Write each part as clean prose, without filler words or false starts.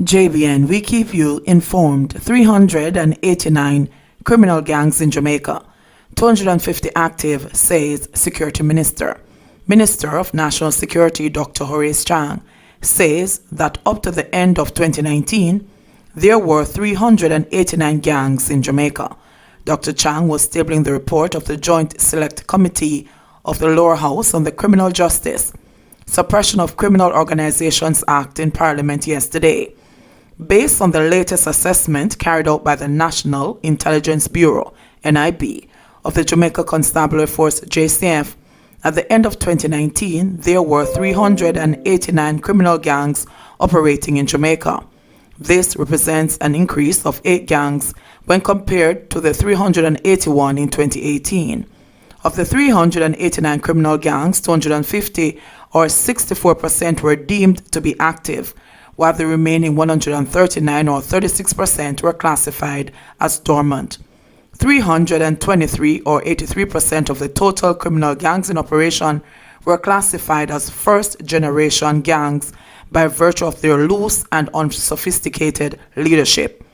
JBN, we keep you informed. 389 criminal gangs in Jamaica. 250 active, says Security Minister. Minister of National Security Dr. Horace Chang says that up to the end of 2019, there were 389 gangs in Jamaica. Dr. Chang was tabling the report of the Joint Select Committee of the Lower House on the Criminal Justice Suppression of Criminal Organizations Act in Parliament yesterday. Based on the latest assessment carried out by the National Intelligence Bureau, NIB, of the Jamaica Constabulary Force, JCF, at the end of 2019, there were 389 criminal gangs operating in Jamaica. This represents an increase of 8 gangs when compared to the 381 in 2018. Of the 389 criminal gangs, 250 or 64% were deemed to be active, while the remaining 139 or 36% were classified as dormant. 323 or 83% of the total criminal gangs in operation were classified as first-generation gangs by virtue of their loose and unsophisticated leadership.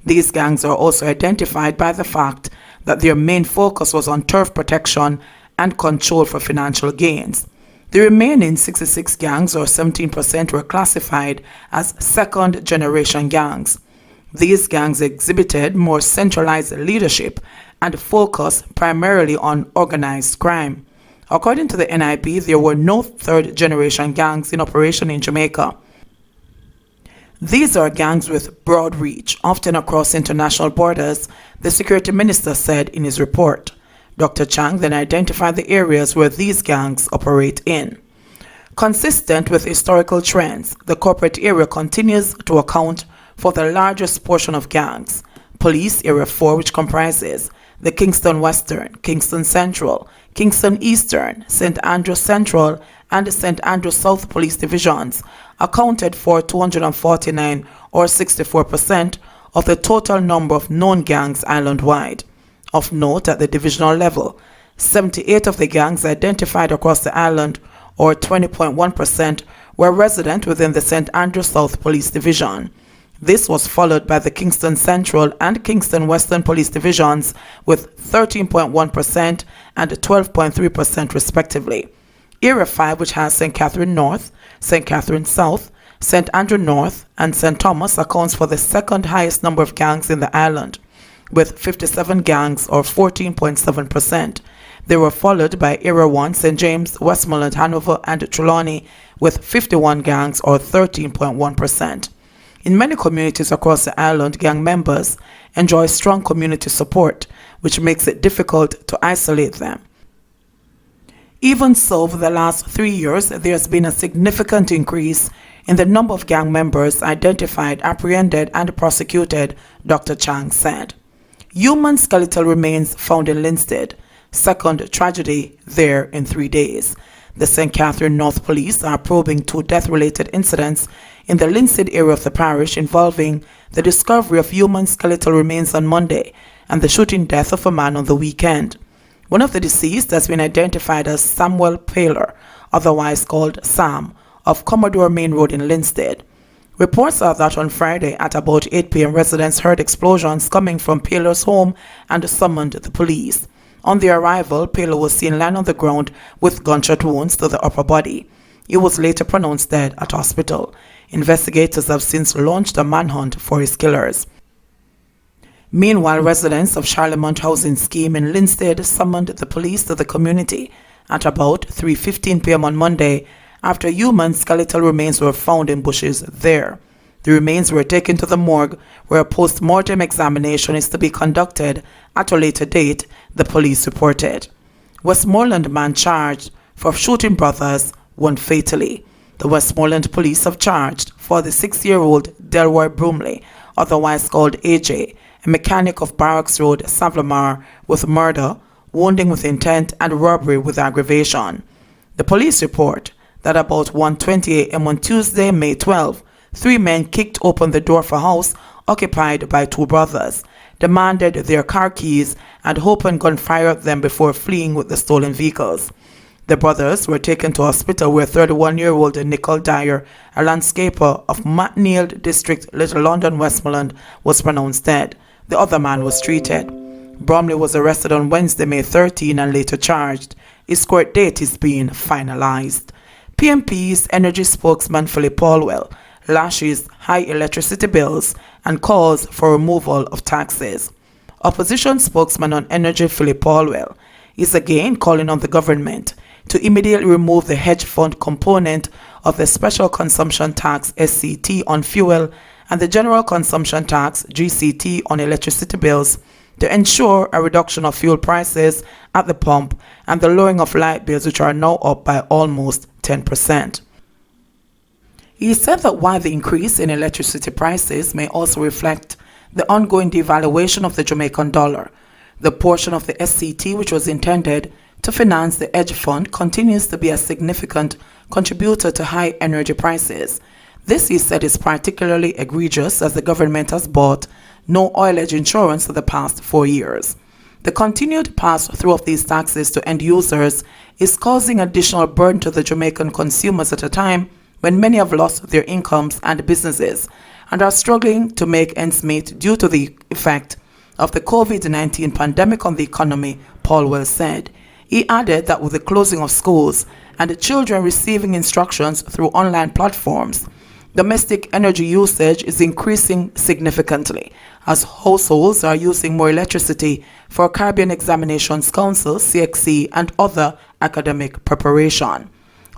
These gangs are also identified by the fact that their main focus was on turf protection and control for financial gains. The remaining 66 gangs, or 17%, were classified as second-generation gangs. These gangs exhibited more centralized leadership and focused primarily on organized crime. According to the NIB, there were no third-generation gangs in operation in Jamaica. These are gangs with broad reach, often across international borders, the Security Minister said in his report. Dr. Chang then identified the areas where these gangs operate in. Consistent with historical trends, the corporate area continues to account for the largest portion of gangs. Police Area 4, which comprises the Kingston Western, Kingston Central, Kingston Eastern, St. Andrew Central, and the St. Andrew South Police Divisions, accounted for 249 or 64% of the total number of known gangs island-wide. Of note, at the divisional level, 78 of the gangs identified across the island, or 20.1%, were resident within the St. Andrew South Police Division. This was followed by the Kingston Central and Kingston Western Police Divisions with 13.1% and 12.3% respectively. Area 5, which has St. Catherine North, St. Catherine South, St. Andrew North, and St. Thomas, accounts for the second highest number of gangs in the island, with 57 gangs or 14.7%. They were followed by Area 1, St. James, Westmoreland, Hanover, and Trelawney with 51 gangs or 13.1%. In many communities across the island, gang members enjoy strong community support, which makes it difficult to isolate them. Even so, over the last 3 years, there has been a significant increase in the number of gang members identified, apprehended, and prosecuted, Dr. Chang said. Human skeletal remains found in Linstead, second tragedy there in 3 days. The St. Catherine North Police are probing 2 death-related incidents in the Linstead area of the parish involving the discovery of human skeletal remains on Monday and the shooting death of a man on the weekend. One of the deceased has been identified as Samuel Paler, otherwise called Sam, of Commodore Main Road in Linstead. Reports are that on Friday at about 8 p.m. residents heard explosions coming from Paler's home and summoned the police. On their arrival, Paler was seen lying on the ground with gunshot wounds to the upper body. He was later pronounced dead at hospital. Investigators have since launched a manhunt for his killers. Meanwhile, residents of Charlemont Housing Scheme in Linstead summoned the police to the community at about 3:15 p.m. on Monday after human skeletal remains were found in bushes there. The remains were taken to the morgue where a post-mortem examination is to be conducted at a later date, the police reported. Westmoreland man charged for shooting brothers won fatally. The Westmoreland police have charged 46-year-old Delroy Bromley, otherwise called AJ, a mechanic of Barracks Road, Savlamar, with murder, wounding with intent, and robbery with aggravation. The police report that about 1:20 a.m. on Tuesday, May 12, 3 men kicked open the door of a house occupied by 2 brothers, demanded their car keys, and opened gunfire at them before fleeing with the stolen vehicles. The brothers were taken to hospital where 31-year-old Nicole Dyer, a landscaper of McNeill District, Little London, Westmoreland, was pronounced dead. The other man was treated. Bromley was arrested on Wednesday, May 13 and later charged. His court date is being finalized. PMP's energy spokesman Philip Paulwell lashes high electricity bills and calls for removal of taxes. Opposition spokesman on energy Philip Paulwell is again calling on the government to immediately remove the hedge fund component of the Special Consumption Tax (SCT) on fuel and the General Consumption Tax (GCT) on electricity bills to ensure a reduction of fuel prices at the pump and the lowering of light bills, which are now up by almost 10%. He said that while the increase in electricity prices may also reflect the ongoing devaluation of the Jamaican dollar, the portion of the SCT which was intended to finance the hedge fund continues to be a significant contributor to high energy prices. This, he said, is particularly egregious as the government has bought no oil hedge insurance for the past 4 years. The continued pass-through of these taxes to end users is causing additional burden to the Jamaican consumers at a time when many have lost their incomes and businesses and are struggling to make ends meet due to the effect of the COVID-19 pandemic on the economy, Paulwell said. He added that with the closing of schools and the children receiving instructions through online platforms, domestic energy usage is increasing significantly as households are using more electricity for Caribbean Examinations Council, CXC, and other academic preparation.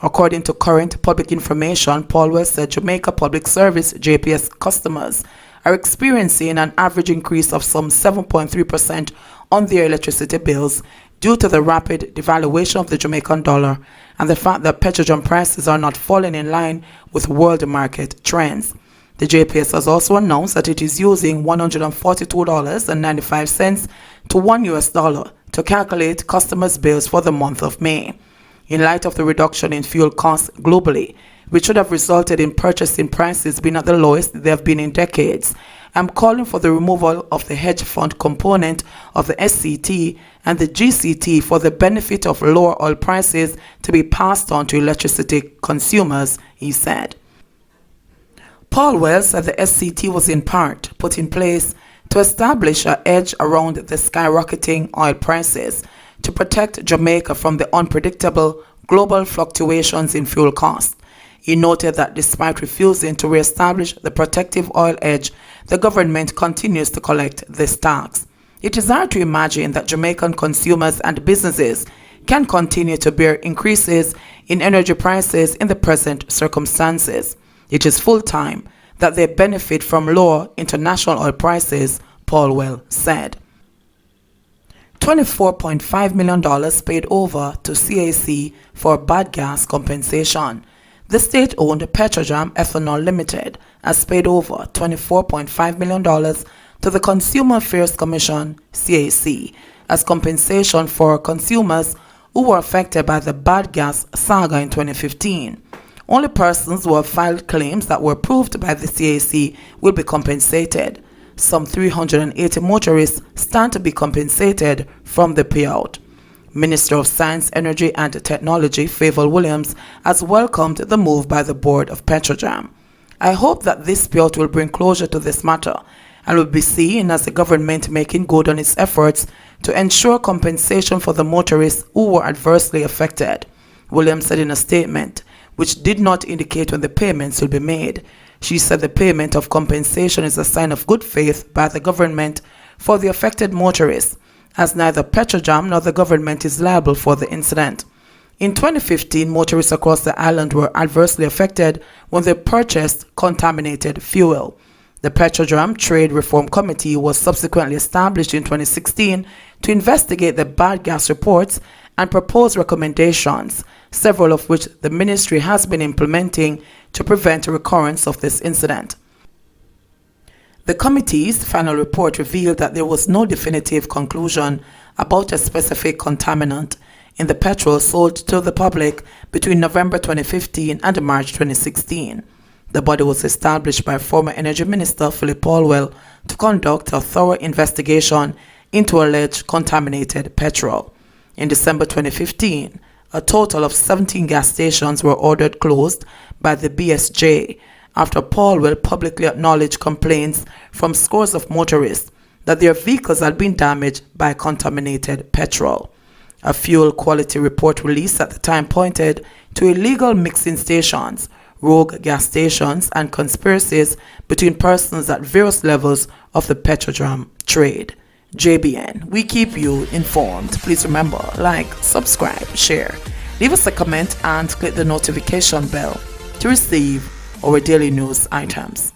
According to current public information, Paulwell said Jamaica Public Service JPS customers are experiencing an average increase of some 7.3% on their electricity bills due to the rapid devaluation of the Jamaican dollar and the fact that petroleum prices are not falling in line with world market trends. The JPS has also announced that it is using $142.95 to $1 to calculate customers' bills for the month of May. In light of the reduction in fuel costs globally, which should have resulted in purchasing prices being at the lowest they have been in decades, I'm calling for the removal of the hedge fund component of the SCT and the GCT for the benefit of lower oil prices to be passed on to electricity consumers, he said. Paulwell said the SCT was in part put in place to establish a hedge around the skyrocketing oil prices to protect Jamaica from the unpredictable global fluctuations in fuel costs. He noted that despite refusing to re-establish the protective oil hedge, the government continues to collect this tax. It is hard to imagine that Jamaican consumers and businesses can continue to bear increases in energy prices in the present circumstances. It is full time that they benefit from lower international oil prices, Paulwell said. $24.5 million paid over to CAC for bad gas compensation. The state-owned Petrojam Ethanol Limited has paid over $24.5 million to the Consumer Affairs Commission, CAC, as compensation for consumers who were affected by the bad gas saga in 2015. Only persons who have filed claims that were approved by the CAC will be compensated. Some 380 motorists stand to be compensated from the payout. Minister of Science, Energy and Technology Fayval Williams has welcomed the move by the board of Petrojam. I hope that this payout will bring closure to this matter and will be seen as the government making good on its efforts to ensure compensation for the motorists who were adversely affected, Williams said in a statement, which did not indicate when the payments will be made. She said the payment of compensation is a sign of good faith by the government for the affected motorists, as neither Petrojam nor the government is liable for the incident. In 2015, motorists across the island were adversely affected when they purchased contaminated fuel. The Petrojam Trade Reform Committee was subsequently established in 2016 to investigate the bad gas reports and propose recommendations, several of which the ministry has been implementing to prevent a recurrence of this incident. The committee's final report revealed that there was no definitive conclusion about a specific contaminant in the petrol sold to the public between November 2015 and March 2016. The body was established by former Energy Minister Philip Paulwell to conduct a thorough investigation into alleged contaminated petrol. In December 2015, A total of 17 gas stations were ordered closed by the BSJ after Paul will publicly acknowledge complaints from scores of motorists that their vehicles had been damaged by contaminated petrol. A fuel quality report released at the time pointed to illegal mixing stations, rogue gas stations, and conspiracies between persons at various levels of the Petrojam trade. JBN, we keep you informed. Please remember, like, subscribe, share, leave us a comment, and click the notification bell to receive our daily news items.